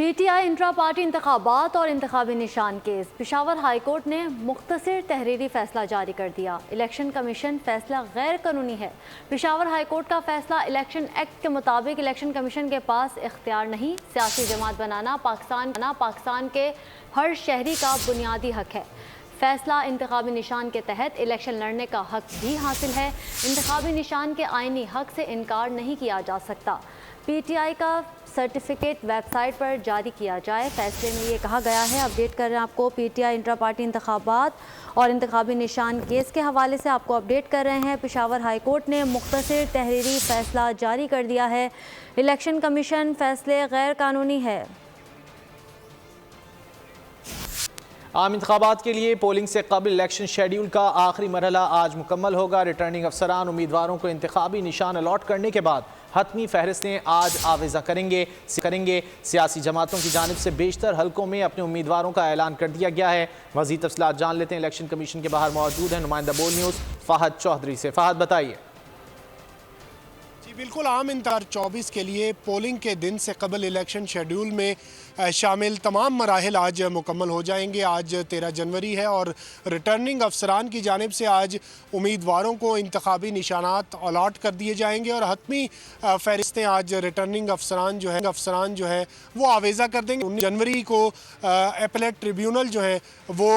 P T I intra party انتخابات اور انتخابی نشان کیس۔ پشاور ہائی کورٹ نے مختصر تحریری فیصلہ جاری کر دیا۔ الیکشن کمیشن فیصلہ غیر قانونی ہے۔ پشاور ہائی کورٹ کا فیصلہ الیکشن ایکٹ کے مطابق الیکشن کمیشن کے پاس اختیار نہیں، سیاسی جماعت بنانا پاکستان کے ہر شہری کا بنیادی حق ہے۔ فیصلہ انتخابی نشان کے تحت الیکشن لڑنے کا حق بھی حاصل ہے۔ انتخابی نشان کے آئینی حق سے انکار نہیں کیا جا سکتا۔ پی ٹی آئی کا سرٹیفکیٹ ویب سائٹ پر جاری کیا جائے۔ فیصلے میں یہ کہا گیا ہے، اپڈیٹ کر رہے ہیں آپ کو، P T I intra party انتخابات اور انتخابی نشان کیس کے حوالے سے آپ کو اپڈیٹ کر رہے ہیں۔ پشاور ہائی کورٹ نے مختصر تحریری فیصلہ جاری کر دیا ہے۔ الیکشن کمیشن فیصلے غیر قانونی ہے۔ عام انتخابات کے لیے پولنگ سے قبل الیکشن شیڈیول کا آخری مرحلہ آج مکمل ہوگا۔ ریٹرننگ افسران امیدواروں کو انتخابی نشان الاٹ کرنے کے بعد حتمی فہرستیں آج آویزہ کریں گے۔ سیاسی جماعتوں کی جانب سے بیشتر حلقوں میں اپنے امیدواروں کا اعلان کر دیا گیا ہے۔ مزید تفصیلات جان لیتے ہیں، الیکشن کمیشن کے باہر موجود ہیں نمائندہ بول نیوز فہد چودھری سے۔ فہد بتائیے۔ بالکل، عام انتخابات 24 کے لیے پولنگ کے دن سے قبل الیکشن شیڈیول میں شامل تمام مراحل آج مکمل ہو جائیں گے۔ آج 13 جنوری ہے اور ریٹرننگ افسران کی جانب سے آج امیدواروں کو انتخابی نشانات الاٹ کر دیے جائیں گے اور حتمی فہرستیں آج ریٹرننگ افسران جو ہے وہ آویزہ کر دیں گے۔ 19 جنوری کو اپیلیٹ ٹریبیونل جو ہے وہ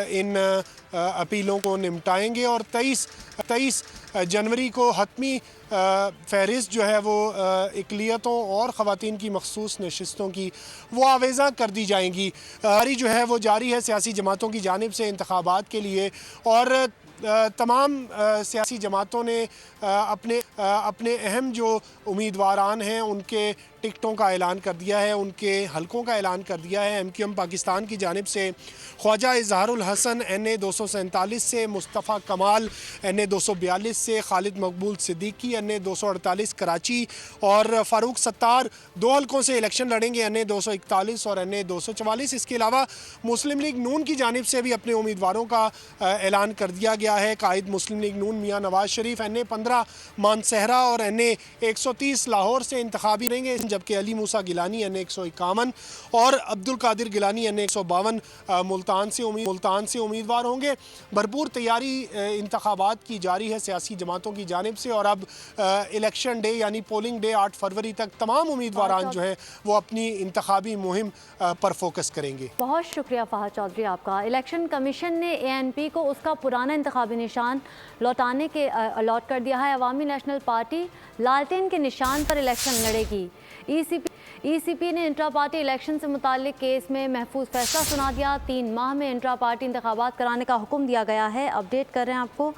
ان اپیلوں کو نمٹائیں گے اور 23 جنوری کو حتمی فہرست جو ہے وہ اقلیتوں اور خواتین کی مخصوص نشستوں کی وہ آویزہ کر دی جائیں گی۔ جو ہے وہ جاری ہے سیاسی جماعتوں کی جانب سے انتخابات کے لیے، اور تمام سیاسی جماعتوں نے اپنے اہم جو امیدواران ہیں ان کے ٹکٹوں کا اعلان کر دیا ہے، ان کے حلقوں کا اعلان کر دیا ہے۔ ایم کیو ایم پاکستان کی جانب سے خواجہ اظہار الحسن NA 247 سے، مصطفیٰ کمال NA 242 سے، خالد مقبول صدیقی NA 248 کراچی اور فاروق ستار 2 حلقوں سے الیکشن لڑیں گے، NA 241 اور NA 244۔ اس کے علاوہ مسلم لیگ نون کی جانب سے بھی اپنے امیدواروں کا اعلان کر دیا گیا ہے۔ قائد مسلم لیگ نون میاں نواز شریف NA 15 مانسہرہ اور NA 130 لاہور سے انتخابی رہیں گے، جبکہ علی موسیٰ گیلانی NA 151 اور عبد القادر گیلانی NA 152 ملتان سے امیدوار ہوں گے۔ بھرپور تیاری انتخابات کی جاری ہے سیاسی جماعتوں کی جانب سے، اور اب الیکشن ڈے یعنی پولنگ ڈے 8 فروری تک تمام امیدواران جو ہیں وہ اپنی انتخابی مہم پر فوکس کریں گے۔ بہت شکریہ فہد چودھری آپ کا۔ الیکشن کمیشن نے ANP کو اس کا پرانا انتخابی نشان لوٹانے کے الاٹ کر دیا ہے۔ عوامی نیشنل پارٹی لالٹین کے نشان پر الیکشن لڑے گی۔ ای سی پی نے انٹرا پارٹی الیکشن سے متعلق کیس میں محفوظ فیصلہ سنا دیا۔ 3 ماہ میں انٹرا پارٹی انتخابات کرانے کا حکم دیا گیا ہے۔ اپڈیٹ کر رہے ہیں آپ کو،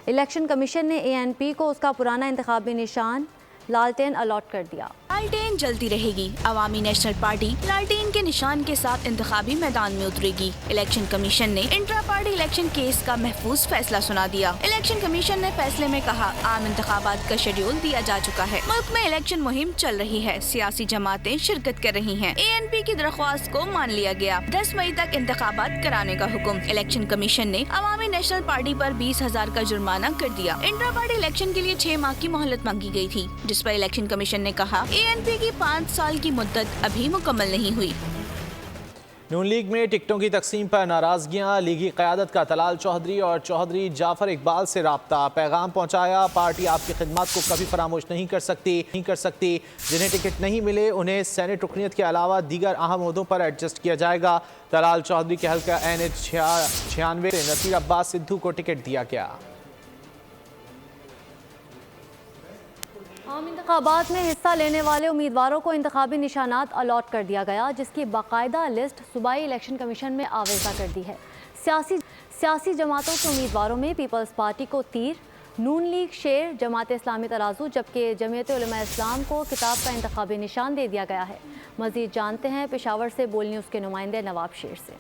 الیکشن کمیشن نے ANP کو اس کا پرانا انتخابی نشان لالٹین الاٹ کر دیا۔ لالٹین جلتی رہے گی۔ عوامی نیشنل پارٹی لالٹین کے نشان کے ساتھ انتخابی میدان میں اترے گی۔ الیکشن کمیشن نے انٹرا پارٹی الیکشن کیس کا محفوظ فیصلہ سنا دیا۔ الیکشن کمیشن نے فیصلے میں کہا، عام انتخابات کا شیڈول دیا جا چکا ہے، ملک میں الیکشن مہم چل رہی ہے، سیاسی جماعتیں شرکت کر رہی ہیں، ANP کی درخواست کو مان لیا گیا، 10 مئی تک انتخابات کرانے کا حکم۔ الیکشن کمیشن نے عوامی نیشنل پارٹی پر 20,000 کا جرمانہ کر دیا۔ انٹرا پارٹی الیکشن کے لیے 6 ماہ کی مہلت مانگی گئی تھی، جس پر الیکشن کمیشن نے کہا ANP کی 5 سال کی مدت ابھی مکمل نہیں ہوئی۔ نون لیگ میں ٹکٹوں کی تقسیم پر ناراضگیاں، لیگی قیادت کا طلال چودھری اور چودھری جعفر اقبال سے رابطہ، پیغام پہنچایا، پارٹی آپ کی خدمات کو کبھی فراموش نہیں کر سکتی، جنہیں ٹکٹ نہیں ملے انہیں سینٹ رکنیت کے علاوہ دیگر اہم عہدوں پر ایڈجسٹ کیا جائے گا۔ طلال چودھری کے حلقہ NH 96 سے نصیر عباس سدھو کو ٹکٹ دیا گیا۔ عام انتخابات میں حصہ لینے والے امیدواروں کو انتخابی نشانات الاٹ کر دیا گیا، جس کی باقاعدہ لسٹ صوبائی الیکشن کمیشن میں آویزہ کر دی ہے۔ سیاسی جماعتوں کے امیدواروں میں پیپلز پارٹی کو تیر، نون لیگ شیر، جماعت اسلامی ترازو، جبکہ جمعیت علماء اسلام کو کتاب کا انتخابی نشان دے دیا گیا ہے۔ مزید جانتے ہیں پشاور سے بول نیوز کے نمائندے نواب شیر سے۔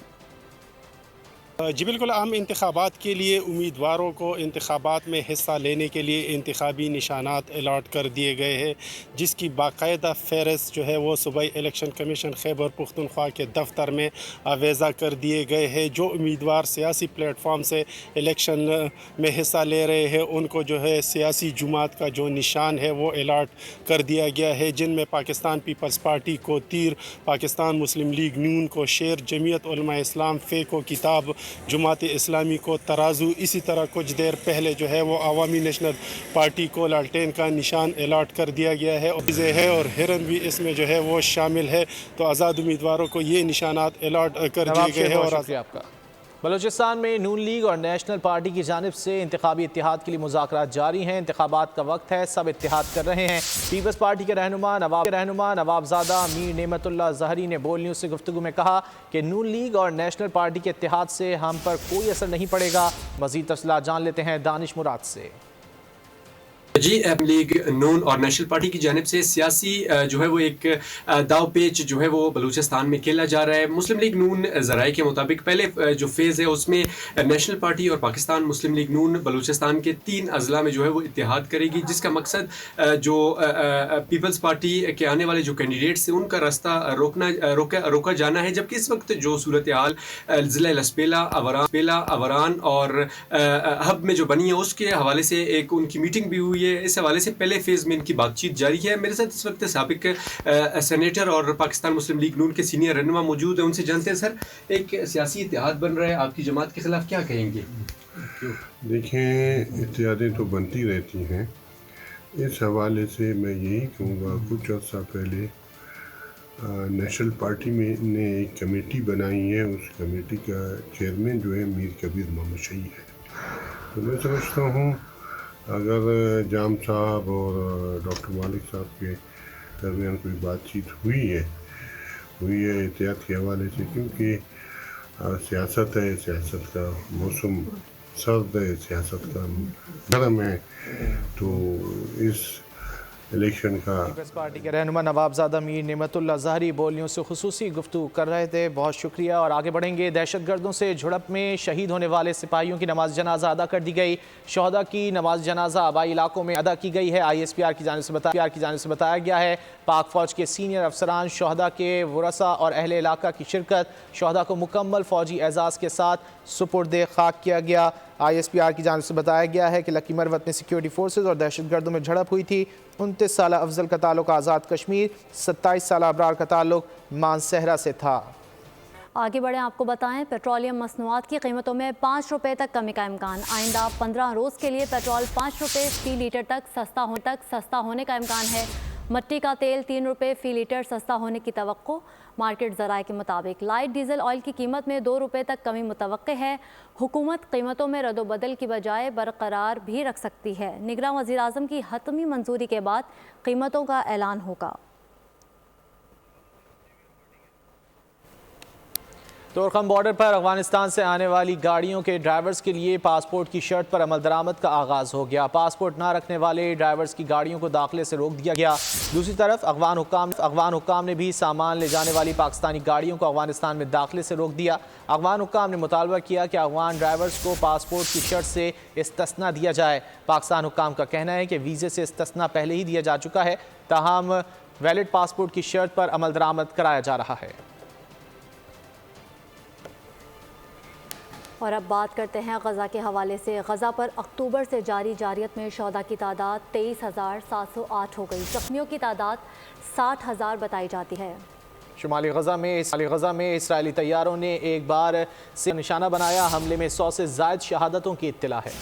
جی بالکل، عام انتخابات کے لیے امیدواروں کو انتخابات میں حصہ لینے کے لیے انتخابی نشانات الاٹ کر دیے گئے ہیں، جس کی باقاعدہ فہرست جو ہے وہ صوبائی الیکشن کمیشن خیبر پختونخوا کے دفتر میں آویزہ کر دیے گئے ہیں۔ جو امیدوار سیاسی پلیٹ فارم سے الیکشن میں حصہ لے رہے ہیں ان کو جو ہے سیاسی جماعت کا جو نشان ہے وہ الاٹ کر دیا گیا ہے، جن میں پاکستان پیپلز پارٹی کو تیر، پاکستان مسلم لیگ نون کو شیر، جمعیت علماء اسلام فے کو کتاب، جماعت اسلامی کو ترازو، اسی طرح کچھ دیر پہلے جو ہے وہ عوامی نیشنل پارٹی کو لالٹین کا نشان الاٹ کر دیا گیا ہے اور ہرن بھی اس میں جو ہے وہ شامل ہے۔ تو آزاد امیدواروں کو یہ نشانات الاٹ کر دیے گئے ہیں۔ اور شکریہ آپ کا۔ بلوچستان میں نون لیگ اور نیشنل پارٹی کی جانب سے انتخابی اتحاد کے لیے مذاکرات جاری ہیں۔ انتخابات کا وقت ہے، سب اتحاد کر رہے ہیں۔ پیپلز پارٹی کے رہنما نواب زادہ میر نعمت اللہ زہری نے بول نیوز سے گفتگو میں کہا کہ نون لیگ اور نیشنل پارٹی کے اتحاد سے ہم پر کوئی اثر نہیں پڑے گا۔ مزید تفصیلات جان لیتے ہیں دانش مراد سے۔ جی لیگ نون اور نیشنل پارٹی کی جانب سے سیاسی جو ہے وہ ایک داو پیچ جو ہے وہ بلوچستان میں کھیلا جا رہا ہے۔ مسلم لیگ نون ذرائع کے مطابق پہلے جو فیز ہے اس میں نیشنل پارٹی اور پاکستان مسلم لیگ نون بلوچستان کے 3 اضلاع میں جو ہے وہ اتحاد کرے گی، جس کا مقصد جو پیپلز پارٹی کے آنے والے جو کینڈیڈیٹس ہیں ان کا راستہ روکا جانا ہے، جبکہ اس وقت جو صورتحال ضلع لسپیلا اوران اور ہب میں جو بنی ہے اس کے حوالے سے ایک ان کی میٹنگ بھی ہوئی ہے۔ اس حوالے سے پہلے فیز میں ان کی بات چیت جاری ہے۔ میرے ساتھ اس وقت سابق سینیٹر اور پاکستان مسلم لیگ نون کے سینئر رہنما موجود ہیں، ان سے جانتے ہیں سر ایک سیاسی اتحاد بن رہا ہے، آپ کی جماعت کے خلاف کیا کہیں گے؟ دیکھیں اتحادیں تو بنتی رہتی ہیں، اس حوالے سے میں یہی کہوں گا کچھ عرصہ پہلے نیشنل پارٹی میں نے ایک کمیٹی بنائی ہے، اس کمیٹی کا چیئرمین جو ہے میر کبیر محمد شہید ہے۔ تو میں سمجھتا ہوں اگر جام صاحب اور ڈاکٹر مالک صاحب کے درمیان کوئی بات چیت ہوئی ہے احتیاط کے حوالے سے، کیونکہ سیاست ہے، سیاست کا موسم سرد ہے، سیاست کا گرم ہے، تو اس الیکشن کا پیپلز پارٹی کے رہنما نواب زادہ میر نعمت اللہ زہری بول نیوز سے خصوصی گفتگو کر رہے تھے۔ بہت شکریہ اور آگے بڑھیں گے۔ دہشت گردوں سے جھڑپ میں شہید ہونے والے سپاہیوں کی نماز جنازہ ادا کر دی گئی۔ شہداء کی نماز جنازہ آبائی علاقوں میں ادا کی گئی ہے۔ ISPR کی جانب سے بتایا گیا ہے پاک فوج کے سینئر افسران، شہداء کے ورثاء اور اہل علاقہ کی شرکت، شہداء کو مکمل فوجی اعزاز کے ساتھ سپرد خاک کیا گیا۔ ISPR کی جانب سے بتایا گیا ہے کہ لکی مروت میں سیکیورٹی فورسز اور دہشت گردوں میں جھڑپ ہوئی تھی۔ 29 سالہ افضل کا تعلق آزاد کشمیر، 27 سالہ ابرار کا تعلق مانسہرہ سے تھا۔ آگے بڑھیں، آپ کو بتائیں پیٹرولیم مصنوعات کی قیمتوں میں 5 روپے تک کمی کا امکان۔ آئندہ 15 روز کے لیے پیٹرول 5 روپے فی لیٹر تک سستا ہونے کا امکان ہے۔ مٹی کا تیل 3 روپے فی لیٹر سستا ہونے کی توقع۔ مارکیٹ ذرائع کے مطابق لائٹ ڈیزل آئل کی قیمت میں 2 روپے تک کمی متوقع ہے۔ حکومت قیمتوں میں رد و بدل کی بجائے برقرار بھی رکھ سکتی ہے۔ نگراں وزیر اعظم کی حتمی منظوری کے بعد قیمتوں کا اعلان ہوگا۔ تورخم بارڈر پر افغانستان سے آنے والی گاڑیوں کے ڈرائیورز کے لیے پاسپورٹ کی شرط پر عمل درآمد کا آغاز ہو گیا۔ پاسپورٹ نہ رکھنے والے ڈرائیورز کی گاڑیوں کو داخلے سے روک دیا گیا۔ دوسری طرف افغان حکام نے بھی سامان لے جانے والی پاکستانی گاڑیوں کو افغانستان میں داخلے سے روک دیا۔ افغان حکام نے مطالبہ کیا کہ افغان ڈرائیورز کو پاسپورٹ کی شرط سے استثناء دیا جائے۔ پاکستان حکام کا کہنا ہے کہ ویزے سے استثناء پہلے ہی دیا جا چکا ہے، تاہم ویلڈ پاسپورٹ کی شرط پر عمل درآمد کرایا جا رہا ہے۔ اور اب بات کرتے ہیں غزہ کے حوالے سے۔ غزہ پر اکتوبر سے جاری جارحیت میں شہداء کی تعداد 23,708 ہو گئی۔ زخمیوں کی تعداد 60,000 بتائی جاتی ہے۔ شمالی غزہ میں اسرائیلی طیاروں نے ایک بار سے نشانہ بنایا۔ حملے میں 100 سے زائد شہادتوں کی اطلاع ہے۔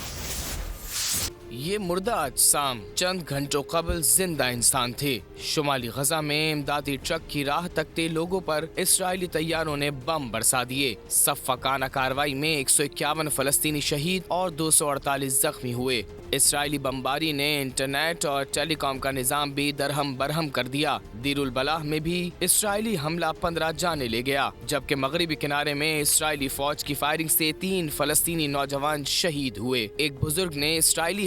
یہ مردہ اجسام چند گھنٹوں قبل زندہ انسان تھے۔ شمالی غزہ میں امدادی ٹرک کی راہ تکتے لوگوں پر اسرائیلی طیاروں نے بم برسا دیے۔ صفاقانہ کارروائی میں 151 فلسطینی شہید اور 248 زخمی ہوئے۔ اسرائیلی بمباری نے انٹرنیٹ اور ٹیلی کام کا نظام بھی درہم برہم کر دیا۔ دیر البلاح میں بھی اسرائیلی حملہ 15 جانے لے گیا، جبکہ مغربی کنارے میں اسرائیلی فوج کی فائرنگ سے 3 فلسطینی نوجوان شہید ہوئے۔ ایک بزرگ نے اسرائیلی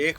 1